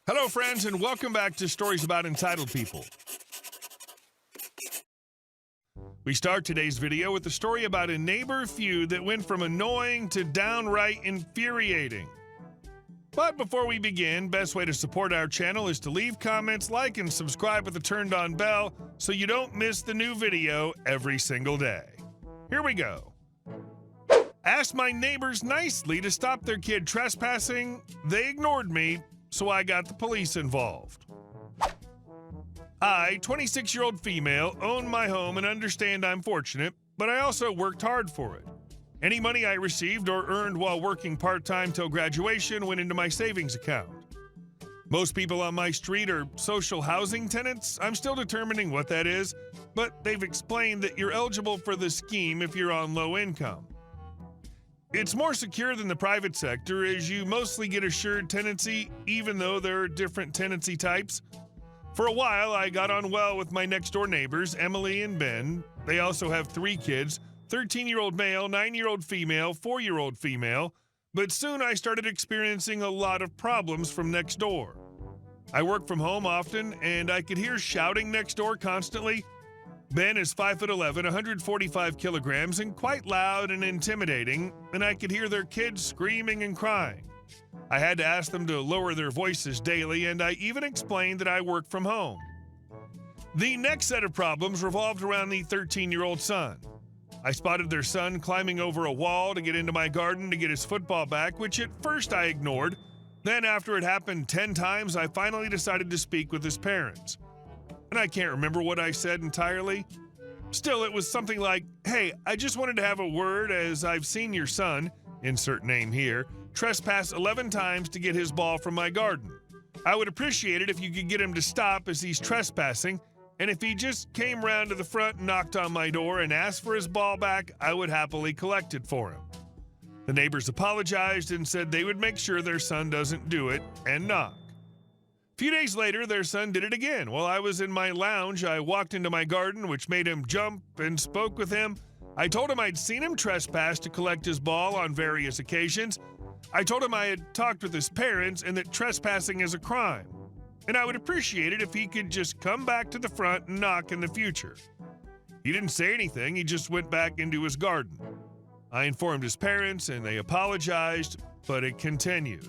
Hello, friends, and welcome back to Stories About Entitled People. We start today's video with a story about a neighbor feud that went from annoying to downright infuriating. But before we begin, best way to support our channel is to leave comments, like, and subscribe with the turned-on bell so you don't miss the new video every single day. Here we go. Asked my neighbors nicely to stop their kid trespassing. They ignored me, so I got the police involved. I, 26-year-old female, own my home and understand I'm fortunate, but I also worked hard for it. Any money I received or earned while working part-time till graduation went into my savings account. Most people on my street are social housing tenants. I'm still determining what that is, but they've explained that you're eligible for the scheme if you're on low income. It's more secure than the private sector as you mostly get assured tenancy, even though there are different tenancy types. For a while, I got on well with my next-door neighbors, Emily and Ben. They also have 3 kids, 13-year-old male, 9-year-old female, 4-year-old female, but soon I started experiencing a lot of problems from next door. I work from home often, and I could hear shouting next door constantly. Ben is 5'11", 145 kilograms, and quite loud and intimidating, and I could hear their kids screaming and crying. I had to ask them to lower their voices daily, and I even explained that I work from home. The next set of problems revolved around the 13-year-old son. I spotted their son climbing over a wall to get into my garden to get his football back, which at first I ignored. Then after it happened 10 times, I finally decided to speak with his parents. And I can't remember what I said entirely. Still, it was something like, "Hey, I just wanted to have a word as I've seen your son," insert name here, "trespass 11 times to get his ball from my garden. I would appreciate it if you could get him to stop as he's trespassing, and if he just came round to the front and knocked on my door and asked for his ball back, I would happily collect it for him." The neighbors apologized and said they would make sure their son doesn't do it and knock. A few days later, their son did it again. While I was in my lounge, I walked into my garden, which made him jump, and spoke with him. I told him I'd seen him trespass to collect his ball on various occasions. I told him I had talked with his parents and that trespassing is a crime, and I would appreciate it if he could just come back to the front and knock in the future. He didn't say anything, he just went back into his garden. I informed his parents, and they apologized, but it continued.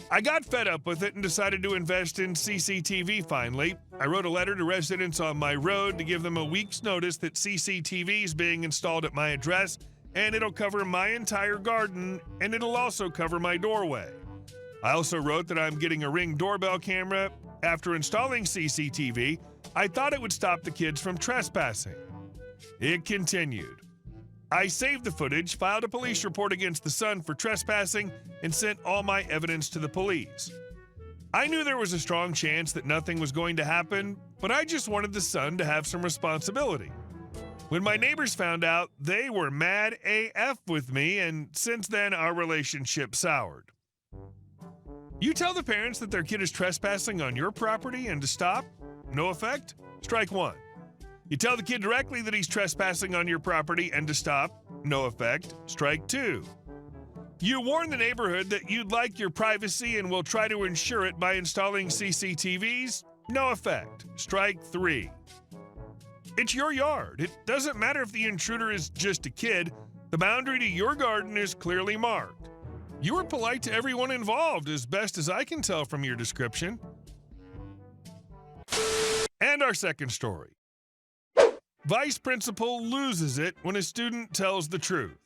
I got fed up with it and decided to invest in CCTV finally. I wrote a letter to residents on my road to give them a week's notice that CCTV is being installed at my address, and it'll cover my entire garden, and it'll also cover my doorway. I also wrote that I'm getting a Ring doorbell camera. After installing CCTV, I thought it would stop the kids from trespassing. It continued. I saved the footage, filed a police report against the son for trespassing, and sent all my evidence to the police. I knew there was a strong chance that nothing was going to happen, but I just wanted the son to have some responsibility. When my neighbors found out, they were mad AF with me, and since then our relationship soured. You tell the parents that their kid is trespassing on your property and to stop? No effect? Strike 1. You tell the kid directly that he's trespassing on your property and to stop? No effect. Strike 2. You warn the neighborhood that you'd like your privacy and will try to ensure it by installing CCTVs? No effect. Strike 3. It's your yard. It doesn't matter if the intruder is just a kid. The boundary to your garden is clearly marked. You were polite to everyone involved, as best as I can tell from your description. And our second story. Vice principal loses it when a student tells the truth.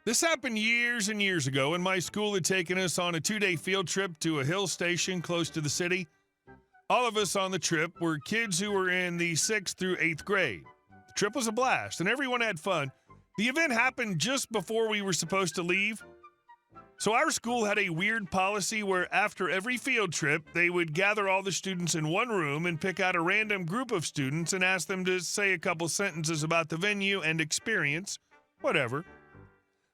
This happened years and years ago when my school had taken us on a 2-day field trip to a hill station close to the city. All of us on the trip were kids who were in the 6th through 8th grade. The trip was a blast and everyone had fun. The event happened just before we were supposed to leave. So our school had a weird policy where after every field trip, they would gather all the students in one room and pick out a random group of students and ask them to say a couple sentences about the venue and experience, whatever.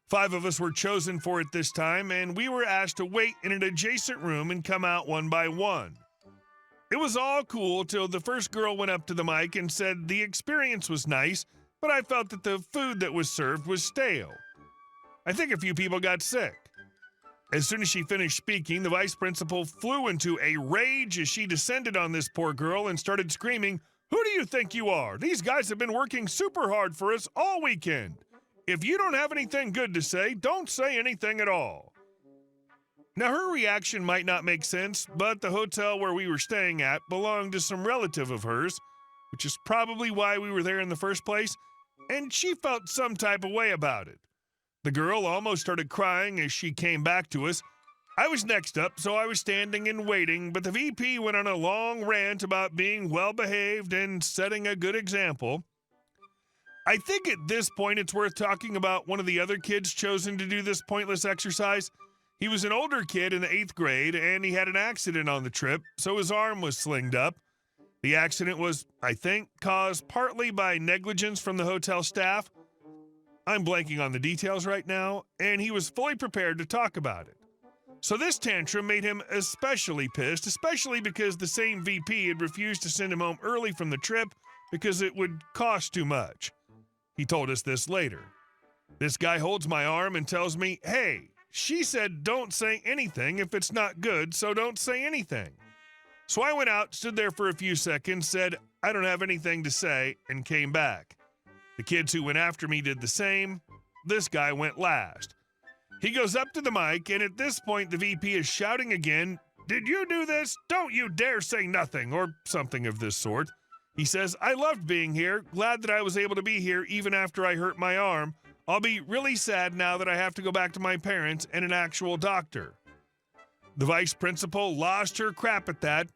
5 of us were chosen for it this time, and we were asked to wait in an adjacent room and come out one by one. It was all cool till the first girl went up to the mic and said the experience was nice, but I felt that the food that was served was stale. I think a few people got sick. As soon as she finished speaking, the vice principal flew into a rage as she descended on this poor girl and started screaming, "Who do you think you are? These guys have been working super hard for us all weekend. If you don't have anything good to say, don't say anything at all." Now, her reaction might not make sense, but the hotel where we were staying at belonged to some relative of hers, which is probably why we were there in the first place, and she felt some type of way about it. The girl almost started crying as she came back to us. I was next up, so I was standing and waiting, but the VP went on a long rant about being well-behaved and setting a good example. I think at this point it's worth talking about one of the other kids chosen to do this pointless exercise. He was an older kid in the 8th grade, and he had an accident on the trip, so his arm was slinged up. The accident was, I think, caused partly by negligence from the hotel staff. I'm blanking on the details right now, and he was fully prepared to talk about it. So this tantrum made him especially pissed, especially because the same VP had refused to send him home early from the trip because it would cost too much. He told us this later. This guy holds my arm and tells me, "Hey, she said don't say anything if it's not good, so don't say anything." So I went out, stood there for a few seconds, said, "I don't have anything to say," and came back. The kids who went after me did the same. This guy went last. He goes up to the mic, and at this point, the VP is shouting again, "Did you do this? Don't you dare say nothing," or something of this sort. He says, "I loved being here, glad that I was able to be here even after I hurt my arm. I'll be really sad now that I have to go back to my parents and an actual doctor." The vice principal lost her crap at that.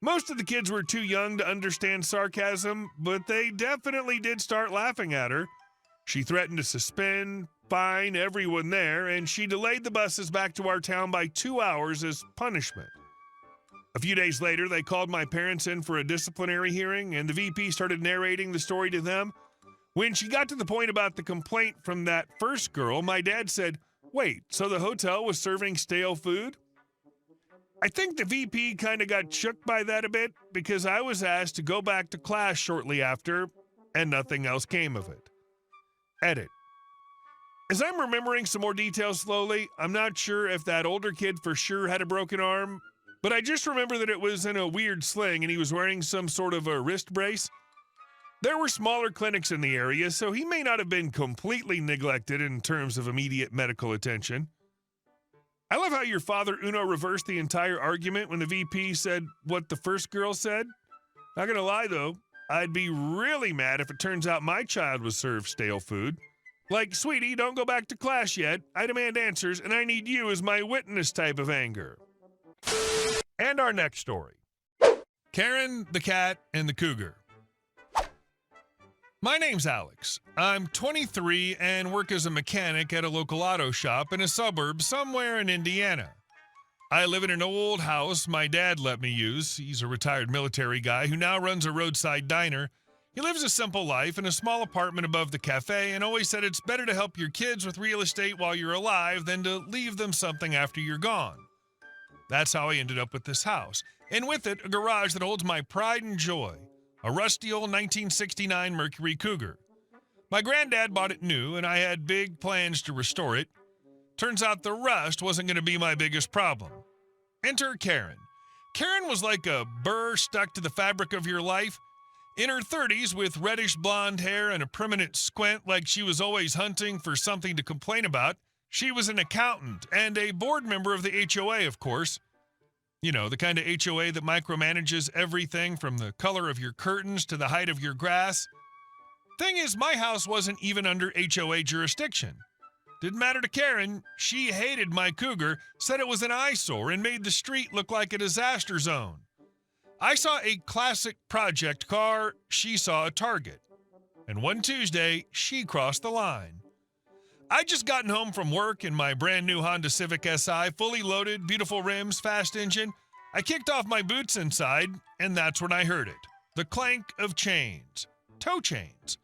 Most of the kids were too young to understand sarcasm, but they definitely did start laughing at her. She threatened to suspend, fine everyone there, and she delayed the buses back to our town by 2 hours as punishment. A few days later, they called my parents in for a disciplinary hearing, and the VP started narrating the story to them. When she got to the point about the complaint from that first girl, my dad said, "Wait, so the hotel was serving stale food?" I think the VP kind of got shook by that a bit because I was asked to go back to class shortly after, and nothing else came of it. Edit. As I'm remembering some more details slowly, I'm not sure if that older kid for sure had a broken arm, but I just remember that it was in a weird sling and he was wearing some sort of a wrist brace. There were smaller clinics in the area, so he may not have been completely neglected in terms of immediate medical attention. I love how your father Uno reversed the entire argument when the VP said what the first girl said. Not gonna lie though, I'd be really mad if it turns out my child was served stale food. Like, "Sweetie, don't go back to class yet. I demand answers, and I need you as my witness" type of anger. And our next story. Karen, the cat, and the cougar. My name's Alex. I'm 23 and work as a mechanic at a local auto shop in a suburb somewhere in Indiana. I live in an old house my dad let me use. He's a retired military guy who now runs a roadside diner. He lives a simple life in a small apartment above the cafe and always said it's better to help your kids with real estate while you're alive than to leave them something after you're gone. That's how I ended up with this house, and with it, a garage that holds my pride and joy. A rusty old 1969 Mercury Cougar. My granddad bought it new, and I had big plans to restore it. Turns out the rust wasn't going to be my biggest problem. Enter Karen. Karen was like a burr stuck to the fabric of your life. In her 30s, with reddish blonde hair and a permanent squint like she was always hunting for something to complain about, she was an accountant and a board member of the HOA, of course. You know, the kind of HOA that micromanages everything from the color of your curtains to the height of your grass. Thing is, my house wasn't even under HOA jurisdiction. Didn't matter to Karen. She hated my Cougar, said it was an eyesore, and made the street look like a disaster zone. I saw a classic project car. She saw a Target. And one Tuesday, she crossed the line. I'd just gotten home from work in my brand new Honda Civic Si, fully loaded, beautiful rims, fast engine. I kicked off my boots inside, and that's when I heard it. The clank of chains. Tow chains.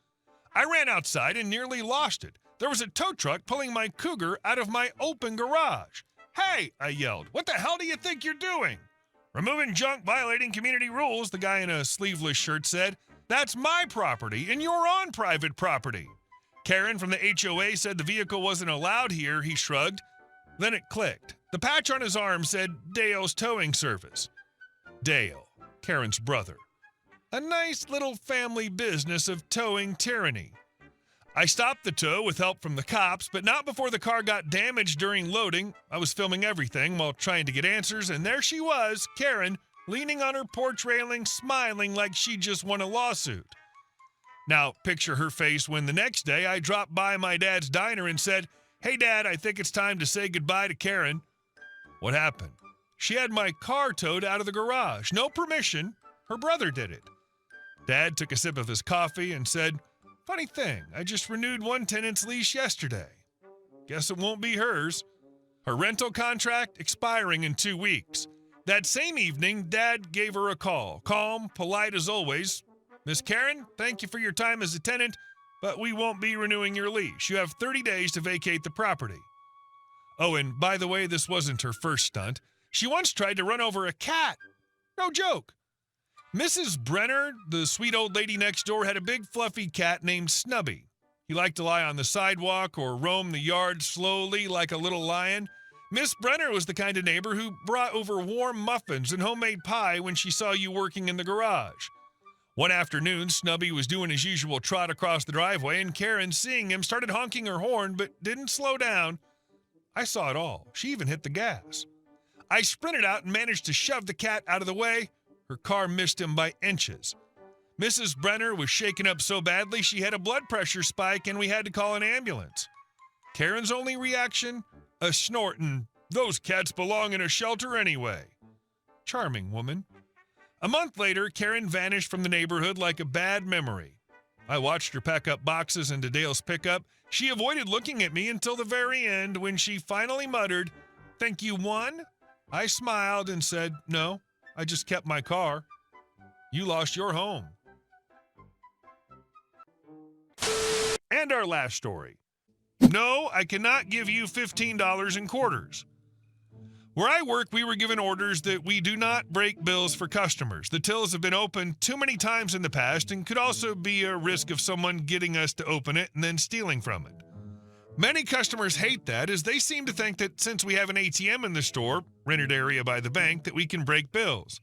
I ran outside and nearly lost it. There was a tow truck pulling my Cougar out of my open garage. "Hey," I yelled, "what the hell do you think you're doing?" "Removing junk, violating community rules," the guy in a sleeveless shirt said. "That's my property, and you're on private property." Karen from the HOA said the vehicle wasn't allowed here, he shrugged. Then it clicked. The patch on his arm said Dale's Towing Service. Dale, Karen's brother. A nice little family business of towing tyranny. I stopped the tow with help from the cops, but not before the car got damaged during loading. I was filming everything while trying to get answers, and there she was, Karen, leaning on her porch railing, smiling like she just won a lawsuit. Now, picture her face when the next day I dropped by my dad's diner and said, "Hey, Dad, I think it's time to say goodbye to Karen." What happened? She had my car towed out of the garage. No permission. Her brother did it. Dad took a sip of his coffee and said, "Funny thing, I just renewed one tenant's lease yesterday. Guess it won't be hers. Her rental contract expiring in 2 weeks." That same evening, Dad gave her a call. Calm, polite as always. "Miss Karen, thank you for your time as a tenant, but we won't be renewing your lease. You have 30 days to vacate the property." Oh, and by the way, this wasn't her first stunt. She once tried to run over a cat. No joke. Mrs. Brenner, the sweet old lady next door, had a big fluffy cat named Snubby. He liked to lie on the sidewalk or roam the yard slowly like a little lion. Miss Brenner was the kind of neighbor who brought over warm muffins and homemade pie when she saw you working in the garage. One afternoon, Snubby was doing his usual trot across the driveway, and Karen, seeing him, started honking her horn but didn't slow down. I saw it all. She even hit the gas. I sprinted out and managed to shove the cat out of the way. Her car missed him by inches. Mrs. Brenner was shaken up so badly she had a blood pressure spike and we had to call an ambulance. Karen's only reaction? A snort and, "Those cats belong in a shelter anyway." Charming woman. A month later, Karen vanished from the neighborhood like a bad memory. I watched her pack up boxes into Dale's pickup. She avoided looking at me until the very end when she finally muttered, "Think you won?" I smiled and said, "No, I just kept my car." You lost your home. And our last story. No, I cannot give you $15 in quarters. Where I work, we were given orders that we do not break bills for customers. The tills have been opened too many times in the past and could also be a risk of someone getting us to open it and then stealing from it. Many customers hate that, as they seem to think that since we have an ATM in the store, rented area by the bank, that we can break bills.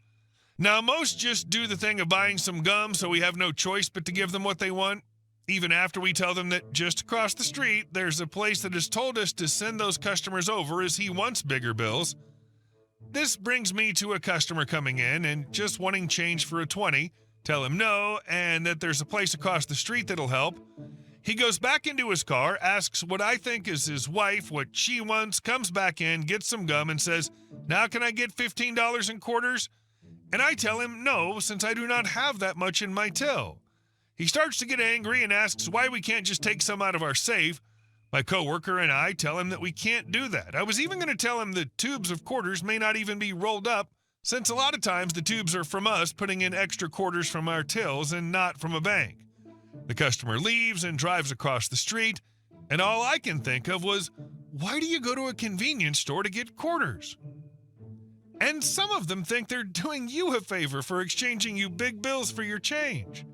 Now, most just do the thing of buying some gum, so we have no choice but to give them what they want, even after we tell them that just across the street, there's a place that has told us to send those customers over as he wants bigger bills. This brings me to a customer coming in and just wanting change for a 20, tell him no, and that there's a place across the street that'll help. He goes back into his car, asks what I think is his wife, what she wants, comes back in, gets some gum, and says, "Now can I get $15 in quarters?" And I tell him no, since I do not have that much in my till. He starts to get angry and asks why we can't just take some out of our safe. My coworker and I tell him that we can't do that. I was even going to tell him the tubes of quarters may not even be rolled up, since a lot of times the tubes are from us putting in extra quarters from our tills and not from a bank. The customer leaves and drives across the street, and all I can think of was, why do you go to a convenience store to get quarters? And some of them think they're doing you a favor for exchanging you big bills for your change.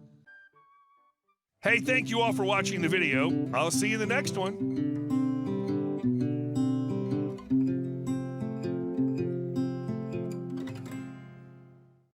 Hey, thank you all for watching the video. I'll see you in the next one.